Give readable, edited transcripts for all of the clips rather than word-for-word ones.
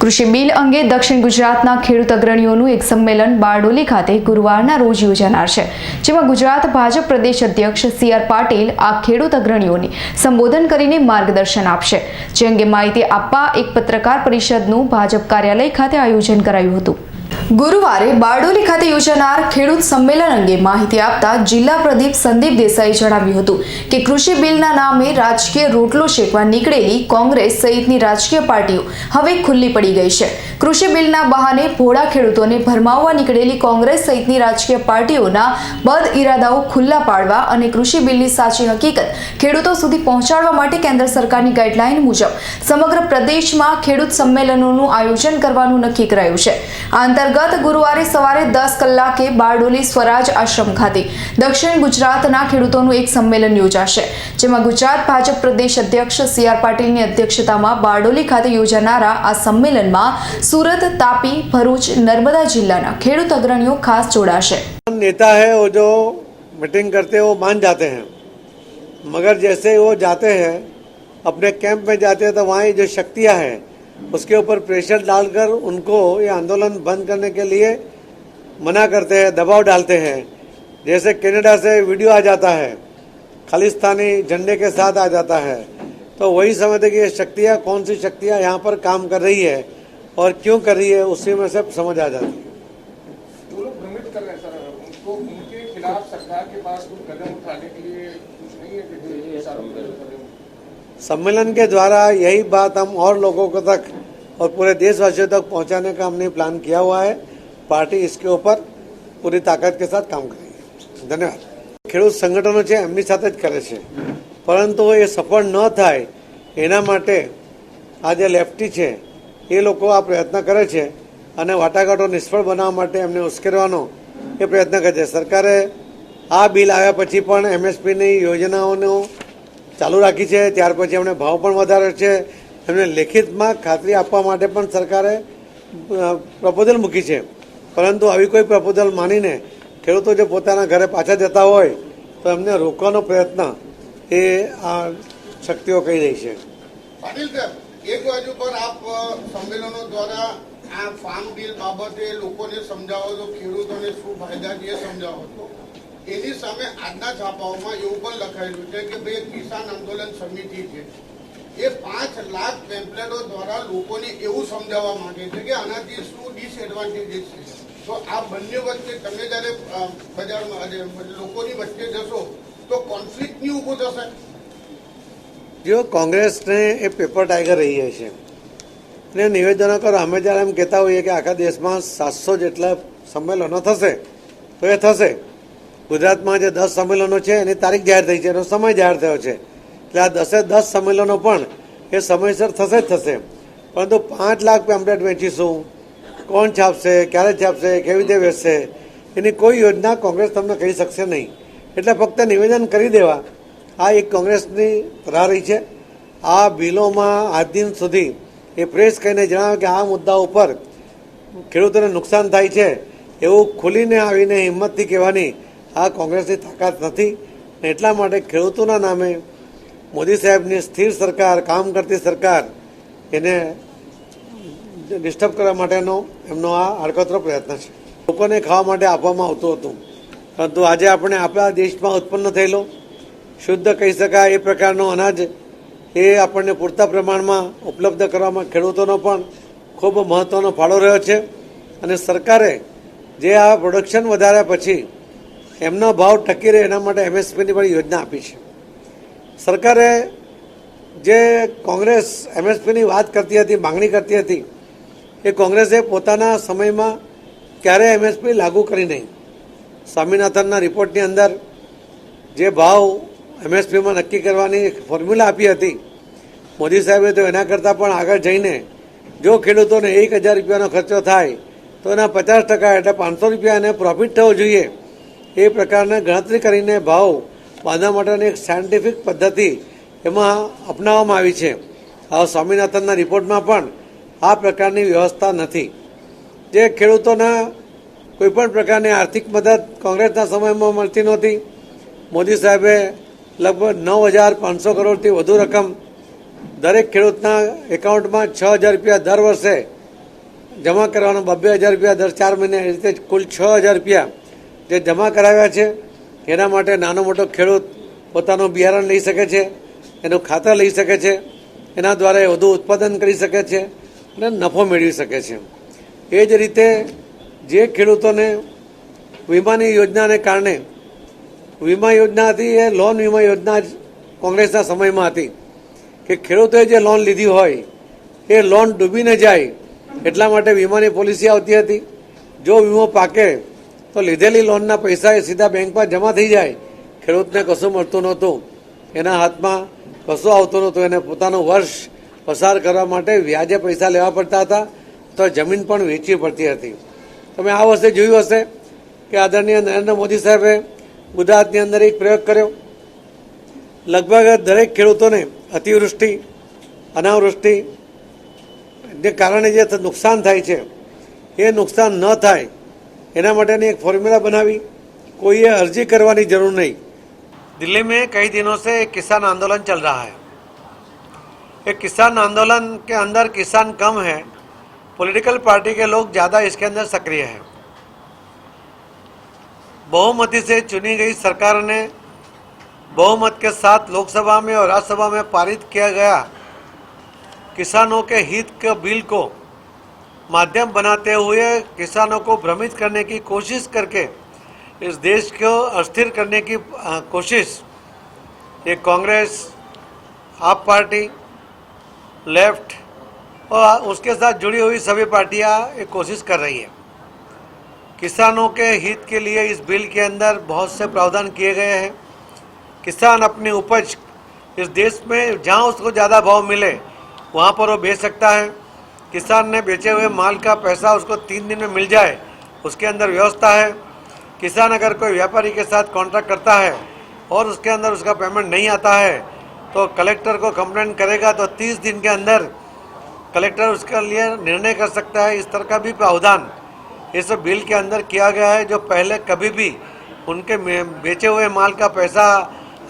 કૃષિ બિલ અંગે દક્ષિણ ગુજરાતના ખેડૂત અગ્રણીઓનું એક સંમેલન બારડોલી ખાતે ગુરુવારના રોજ યોજાનાર છે, જેમાં ગુજરાત ભાજપ પ્રદેશ અધ્યક્ષ સી.આર. પાટીલ આ ખેડૂત અગ્રણીઓને સંબોધન કરીને માર્ગદર્શન આપશે, જે અંગે માહિતી આપવા એક પત્રકાર પરિષદનું ભાજપ કાર્યાલય ખાતે આયોજન કરાયું હતું। ગુરુવારે બારડોલી ખાતે યોજાનાર ખેડૂત સંમેલન અંગે માહિતી આપતા જિલ્લા પ્રદીપ સંદીપ દેસાઈએ જણાવ્યું હતું કે કૃષિ બિલના નામે રાજકીય રોટલો શેકવા નીકળેલી કોંગ્રેસ સહિતની રાજકીય પાર્ટીઓ હવે ખુલ્લી પડી ગઈ છે। કૃષિ બિલના બહાને ભોળા ખેડૂતોને ભરમાવવા નીકળેલી કોંગ્રેસ સહિતની રાજકીય પાર્ટીઓના બદ ઇરાદાઓ ખુલ્લા પાડવા અને કૃષિ બિલની સાચી હકીકત ખેડૂતો સુધી પહોંચાડવા માટે કેન્દ્ર સરકારની ગાઈડલાઈન મુજબ સમગ્ર પ્રદેશમાં ખેડૂત સંમેલનોનું આયોજન કરવાનું નક્કી કરાયું છે। આ અંતર્ગત ગુરુવારે સવારે 10 કલાકે બારડોલી સ્વરાજ આશ્રમ ખાતે દક્ષિણ ગુજરાતના ખેડૂતોનું એક સંમેલન યોજાશે, જેમાં ગુજરાત ભાજપ પ્રદેશ અધ્યક્ષ સી.આર. પાટીલની અધ્યક્ષતામાં બારડોલી ખાતે યોજાનારા આ સંમેલનમાં સુરત, તાપી, ભરૂચ, નર્મદા જિલ્લાના ખેડૂત અગ્રણીઓ ખાસ જોડાશે। नेता है वो जो मीटिंग करते हैं वो मान जाते हैं, मगर जैसे वो जाते हैं अपने कैंप में जाते हैं तो वहाँ जो शक्तियाँ हैं उसके ऊपर प्रेशर डालकर उनको ये आंदोलन बंद करने के लिए मना करते हैं, दबाव डालते हैं। जैसे कनाडा से वीडियो आ जाता है, खालिस्तानी झंडे के साथ आ जाता है, तो वही समझते कि ये शक्तियाँ कौन सी शक्तियाँ यहाँ पर काम कर रही है और क्यों कर रही है, उसी में सब समझ आ जाती है। जो लोग भ्रमित कर रहे हैं सर, उनको उनके खिलाफ सरकार के पास कुछ कदम उठाने के लिए कुछ नहीं है कि सम्मेलन के द्वारा यही बात हम और लोगों को तक और पूरे देशवासियों तक पहुंचाने का हमने प्लान किया हुआ है। पार्टी इसके ऊपर पूरी ताकत के साथ काम करेगी। धन्यवाद। ખેડૂત સંગઠનો છે એમની સાથે જ કરે છે, પરંતુ એ સફળ ન થાય એના માટે આ જે લેફ્ટી છે એ લોકો આ પ્રયત્ન કરે છે અને વાટાઘાટો નિષ્ફળ બનાવવા માટે એમને ઉશ્કેરવાનો એ પ્રયત્ન કરે છે। સરકારે આ બિલ આવ્યા પછી પણ એમએસપીની યોજનાઓનો ચાલુ રાખી છે, ત્યાર પછી એમણે ભાવ પણ વધાર્યો છે, એમને લેખિતમાં ખાતરી આપવા માટે પણ સરકારે પ્રપોઝલ મૂકી છે, પરંતુ આવી કોઈ પ્રપોઝલ માનીને ખેડૂતો જો પોતાના ઘરે પાછા જતા હોય તો એમને રોકવાનો પ્રયત્ન એ આ શક્તિઓ કરી રહી છે। પાટીલ સાહેબ, એક બાજુ પર આપ સંમેલનો દ્વારા આ ફાર્મ બિલ બાબતે લોકોને સમજાવો છો, ખેડૂતોને શું ફાયદા છે એ સમજાવો છો, એની સામે આજના છાપાઓમાં એવું પણ લખાયેલું છે કે ભાઈ કિસાન આંદોલન સમિતિ છે એ 5 લાખ પેમ્પલેટો દ્વારા લોકોને એવું સમજાવવા માંગે છે કે આનાથી શું ડિસએડવાન્ટેજીસ છે। તો આ બંને વચ્ચે તમે જયારે બજારમાં લોકોની વચ્ચે જશો તો કોન્ફ્લિક્ટ નહીં ઊભું થશે? જો કોંગ્રેસને એ પેપર ટાઈગર રહી જાય છે અને નિવેદનો કરો, અમે જ્યારે એમ કહેતા હોઈએ કે આખા દેશમાં 700 જેટલા સંમેલનો થશે તો એ થશે। ગુજરાતમાં જે 10 સંમેલનો છે એની તારીખ જાહેર થઈ છે, એનો સમય જાહેર થયો છે, એટલે આ 10 સંમેલનો પણ એ સમયસર થશે જ થશે। પરંતુ 5 લાખ પેમ્પલેટ વેચીશું, કોણ છાપશે, ક્યારે છાપશે, કેવી રીતે વેચશે, એની કોઈ યોજના કોંગ્રેસ તમને કહી શકશે નહીં। એટલે ફક્ત નિવેદન કરી દેવા આ એક કોંગ્રેસની રાહ રહી છે। આ બિલોમાં આજ દિન સુધી એ પ્રેસ કહીને જણાવે કે આ મુદ્દા ઉપર ખેડૂતોને નુકસાન થાય છે એવું ખુલીને આવીને હિંમતથી કહેવાની આ કોંગ્રેસની તાકાત નથી। એટલા માટે ખેડૂતોના નામે મોદી સાહેબની સ્થિર સરકાર, કામ કરતી સરકાર, એને ડિસ્ટર્બ કરવા માટેનો એમનો આ આડકતરો પ્રયત્ન છે। લોકોને ખાવા માટે આપવામાં આવતું હતું, પરંતુ આજે આપણે આપણા દેશમાં ઉત્પન્ન થયેલો શુદ્ધ કહી શકાય એ પ્રકારનો અનાજ એ આપણને પૂરતા પ્રમાણમાં ઉપલબ્ધ કરવામાં ખેડૂતોનો પણ ખૂબ મહત્ત્વનો ફાળો રહ્યો છે। અને સરકારે જે આ પ્રોડક્શન વધાર્યા પછી એમનો ભાવ ટકી રહે એના માટે એમએસપીની પણ યોજના આપી છે। સરકારે જે કોંગ્રેસ એમએસપીની વાત કરતી હતી, માંગણી કરતી હતી, એ કોંગ્રેસે પોતાના સમયમાં ક્યારેય એમએસપી લાગુ કરી નહીં। સ્વામિનાથનના રિપોર્ટની અંદર જે ભાવ એમએસપીમાં નક્કી કરવાની ફોર્મ્યુલા આપી હતી મોદી સાહેબે, તો એના કરતાં પણ આગળ જઈને જો ખેડૂતોને 1000 રૂપિયાનો ખર્ચો થાય તો એના 50% એટલે 500 રૂપિયા એને પ્રોફિટ થવો જોઈએ, એ પ્રકારની ગણતરી કરીને ભાવ બાંધવા માટેની એક સાયન્ટિફિક પદ્ધતિ એમાં અપનાવવામાં આવી છે। આ સ્વામિનાથનના રિપોર્ટમાં પણ આ પ્રકારની વ્યવસ્થા નથી। જે ખેડૂતોના કોઈપણ પ્રકારની આર્થિક મદદ કોંગ્રેસના સમયમાં મળતી નહોતી। મોદી સાહેબે લગભગ 9500 કરોડથી વધુ રકમ દરેક ખેડૂતના એકાઉન્ટમાં 6000 રૂપિયા દર વર્ષે જમા કરવાનો 2,000 રૂપિયા દર 4 મહિને, એ રીતે કુલ 6,000 રૂપિયા જે જમા કરાવ્યા છે એના માટે નાનો મોટો ખેડૂત પોતાનું બિયારણ લઈ શકે છે, એનું ખાતર લઈ શકે છે, એના દ્વારા વધુ ઉત્પાદન કરી શકે છે અને નફો મેળવી શકે છે। એ જ રીતે જે ખેડૂતોને વીમાની યોજનાને કારણે, વીમા યોજના હતી એ લોન વીમા યોજના જ કોંગ્રેસના સમયમાં હતી કે ખેડૂતોએ જે લોન લીધી હોય એ લોન ડૂબી ન જાય એટલા માટે વીમાની પોલિસી આવતી હતી। જો વીમો પાકે તો લીધેલી લોનના પૈસા એ સીધા બેંકમાં જમા થઈ જાય, ખેડૂતને કશું મળતું નહોતું, એના હાથમાં કશું આવતું નહોતું, એને પોતાનું વર્ષ પસાર કરવા માટે વ્યાજે પૈસા લેવા પડતા હતા, તો જમીન પણ વેચવી પડતી હતી। તમે આ વર્ષે જોયું હશે કે આદરણીય નરેન્દ્ર મોદી સાહેબે ગુજરાતની અંદર એક પ્રયોગ કર્યો। લગભગ દરેક ખેડૂતોને અતિવૃષ્ટિ, અનાવૃષ્ટિ જે કારણે જે નુકસાન થાય છે એ નુકસાન ન થાય એના માટેની એક ફોર્મ્યુલા બનાવી, કોઈએ અરજી કરવાની જરૂર નહીં। दिल्ली में कई दिनों से एक किसान आंदोलन चल रहा है। एक किसान आंदोलन के अंदर किसान कम है, पॉलिटिकल पार्टी के लोग ज़्यादा इसके अंदर सक्रिय हैं। बहुमती से चुनी गई सरकार ने बहुमत के साथ लोकसभा में और राज्यसभा में पारित किया गया किसानों के हित के बिल को माध्यम बनाते हुए किसानों को भ्रमित करने की कोशिश करके इस देश को अस्थिर करने की कोशिश ये कांग्रेस, आप पार्टी, लेफ्ट और उसके साथ जुड़ी हुई सभी पार्टियां ये कोशिश कर रही है। किसानों के हित के लिए इस बिल के अंदर बहुत से प्रावधान किए गए हैं। किसान अपनी उपज इस देश में जहां उसको ज़्यादा भाव मिले वहां पर वो बेच सकता है। किसान ने बेचे हुए माल का पैसा उसको 3 दिन में मिल जाए, उसके अंदर व्यवस्था है। किसान अगर कोई व्यापारी के साथ कॉन्ट्रैक्ट करता है और उसके अंदर उसका पेमेंट नहीं आता है तो कलेक्टर को कंप्लेंट करेगा तो 30 दिन के अंदर कलेक्टर उसके लिए निर्णय कर सकता है। इस तरह का भी प्रावधान इस बिल के अंदर किया गया है, जो पहले कभी भी उनके बेचे हुए माल का पैसा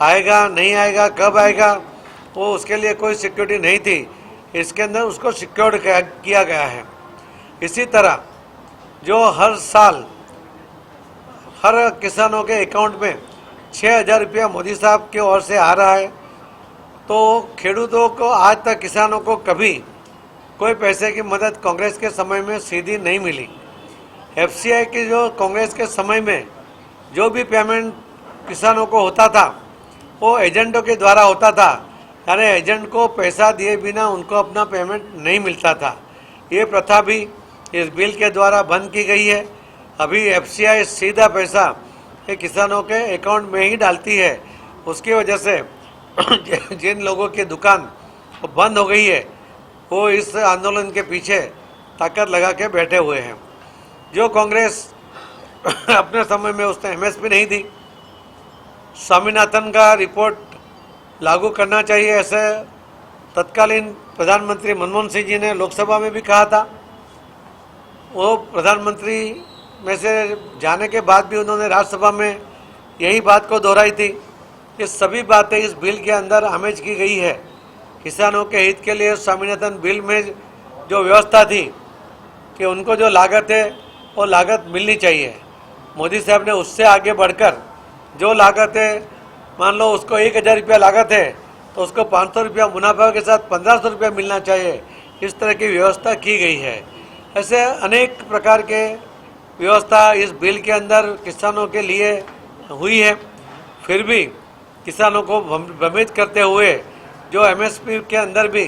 आएगा नहीं आएगा, कब आएगा, वो उसके लिए कोई सिक्योरिटी नहीं थी। इसके अंदर उसको सिक्योर्ड किया गया है। इसी तरह जो हर साल हर किसानों के अकाउंट में 6,000 रुपया मोदी साहब की ओर से आ रहा है, तो खेडूतों को आज तक किसानों को कभी कोई पैसे की मदद कांग्रेस के समय में सीधी नहीं मिली। एफसीआई की जो कांग्रेस के समय में जो भी पेमेंट किसानों को होता था वो एजेंटों के द्वारा होता था, यानी एजेंट को पैसा दिए बिना उनको अपना पेमेंट नहीं मिलता था। ये प्रथा भी इस बिल के द्वारा बंद की गई है। अभी एफसीआई सीधा पैसा ये किसानों के अकाउंट में ही डालती है। उसकी वजह से जिन लोगों की दुकान बंद हो गई है वो इस आंदोलन के पीछे ताकत लगा के बैठे हुए हैं। जो कांग्रेस अपने समय में उसने एमएसपी नहीं दी, स्वामीनाथन का रिपोर्ट लागू करना चाहिए ऐसे तत्कालीन प्रधानमंत्री मनमोहन सिंह जी ने लोकसभा में भी कहा था। वो प्रधानमंत्री में से जाने के बाद भी उन्होंने राज्यसभा में यही बात को दोहराई थी। ये सभी बातें इस बिल के अंदर आमेज की गई है। किसानों के हित के लिए स्वामीनाथन बिल में जो व्यवस्था थी कि उनको जो लागत है वो लागत मिलनी चाहिए। मोदी साहब ने उससे आगे बढ़कर जो लागत है, मान लो उसको 1,000 रुपया लागत है तो उसको 500 रुपया मुनाफा के साथ 1,500 रुपया मिलना चाहिए। इस तरह की व्यवस्था की गई है। ऐसे अनेक प्रकार के व्यवस्था इस बिल के अंदर किसानों के लिए हुई है। फिर भी किसानों को भ्रमित करते हुए जो एमएसपी के अंदर भी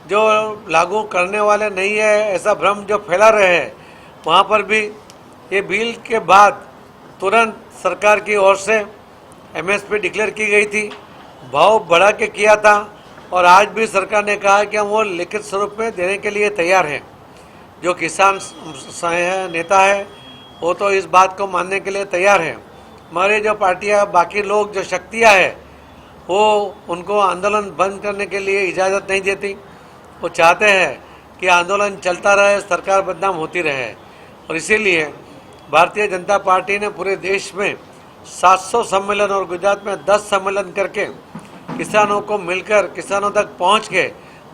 जो लागू करने वाले नहीं है ऐसा भ्रम जो फैला रहे हैं, वहाँ पर भी ये बिल के बाद तुरंत सरकार की ओर से एमएसपी डिक्लेयर की गई थी, भाव बढ़ा के किया था और आज भी सरकार ने कहा कि हम वो लिखित स्वरूप में देने के लिए तैयार हैं। जो किसान नेता है वो तो इस बात को मानने के लिए तैयार है। हमारे जो पार्टियां, बाकी लोग जो शक्तियां हैं वो उनको आंदोलन बंद करने के लिए इजाज़त नहीं देती। वो चाहते हैं कि आंदोलन चलता रहे, सरकार बदनाम होती रहे। और इसीलिए भारतीय जनता पार्टी ने पूरे देश में 700 सम्मेलन और गुजरात में 10 सम्मेलन करके किसानों को मिलकर किसानों तक पहुंच के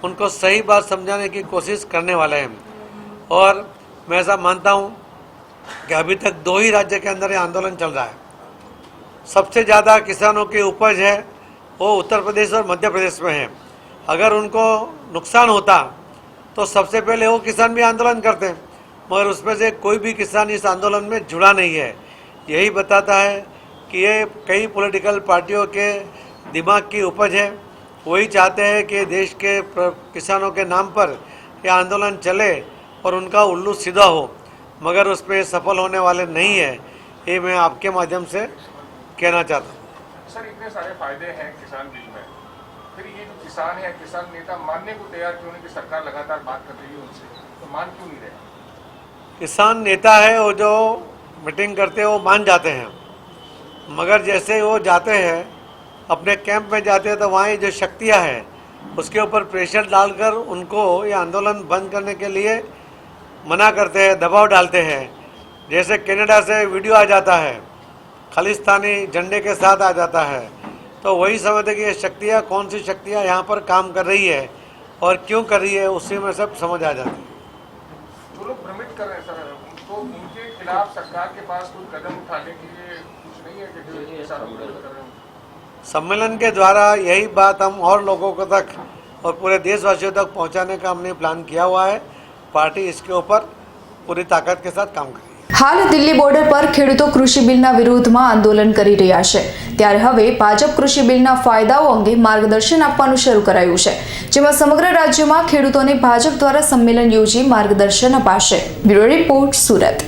उनको सही बात समझाने की कोशिश करने वाले हैं। और मैं ऐसा मानता हूँ कि अभी तक 2 ही राज्य के अंदर ये आंदोलन चल रहा है। सबसे ज़्यादा किसानों की उपज है वो उत्तर प्रदेश और मध्य प्रदेश में है। अगर उनको नुकसान होता तो सबसे पहले वो किसान भी आंदोलन करते, मगर उसमें से कोई भी किसान इस आंदोलन में जुड़ा नहीं है। यही बताता है कि ये कई पॉलिटिकल पार्टियों के दिमाग की उपज है। वही चाहते हैं कि देश के किसानों के नाम पर ये आंदोलन चले और उनका उल्लू सीधा हो, मगर उसमें सफल होने वाले नहीं है। ये मैं आपके माध्यम से कहना चाहता हूँ। सर, इतने सारे फायदे हैं किसान बिल में, फिर ये जो किसान है, किसान नेता मानने को तैयार क्यों नहीं कि सरकार लगातार बात कर रही है उनसे, तो मान क्यों नहीं रहे? किसान नेता है वो जो मीटिंग करते हैं वो मान जाते हैं, मगर जैसे वो जाते हैं अपने कैंप में जाते हैं तो वहाँ जो शक्तियाँ हैं उसके ऊपर प्रेशर डालकर उनको ये आंदोलन बंद करने के लिए मना करते हैं, दबाव डालते हैं। जैसे कनाडा से वीडियो आ जाता है, खालिस्तानी झंडे के साथ आ जाता है, तो वही समझते कि ये शक्तियाँ कौन सी शक्तियाँ यहाँ पर काम कर रही है और क्यों कर रही है, उसी में सब समझ आ जाती है। जो लोग भ्रमित कर रहे हैं सर, तो उनके खिलाफ सरकार के पास कोई कदम उठाने के लिए कुछ नहीं है कि जो किसान आंदोलन कर रहे हैं? सम्मेलन के द्वारा यही बात हम और लोगों को तक और पूरे देशवासियों तक पहुंचाने का हमने प्लान किया हुआ है। पार्टी इसके ऊपर पूरी ताकत के साथ काम करेगी। હાલ દિલ્હી બોર્ડર પર ખેડૂતો કૃષિ બિલના વિરોધમાં આંદોલન કરી રહ્યા છે, ત્યારે હવે ભાજપ કૃષિ બિલના ફાયદાઓ અંગે માર્ગદર્શન આપવાનું શરૂ કરાયું છે, જેમાં સમગ્ર રાજ્યમાં ખેડૂતોને ભાજપ દ્વારા સંમેલન યોજી માર્ગદર્શન અપાશે। Bureau report, Surat.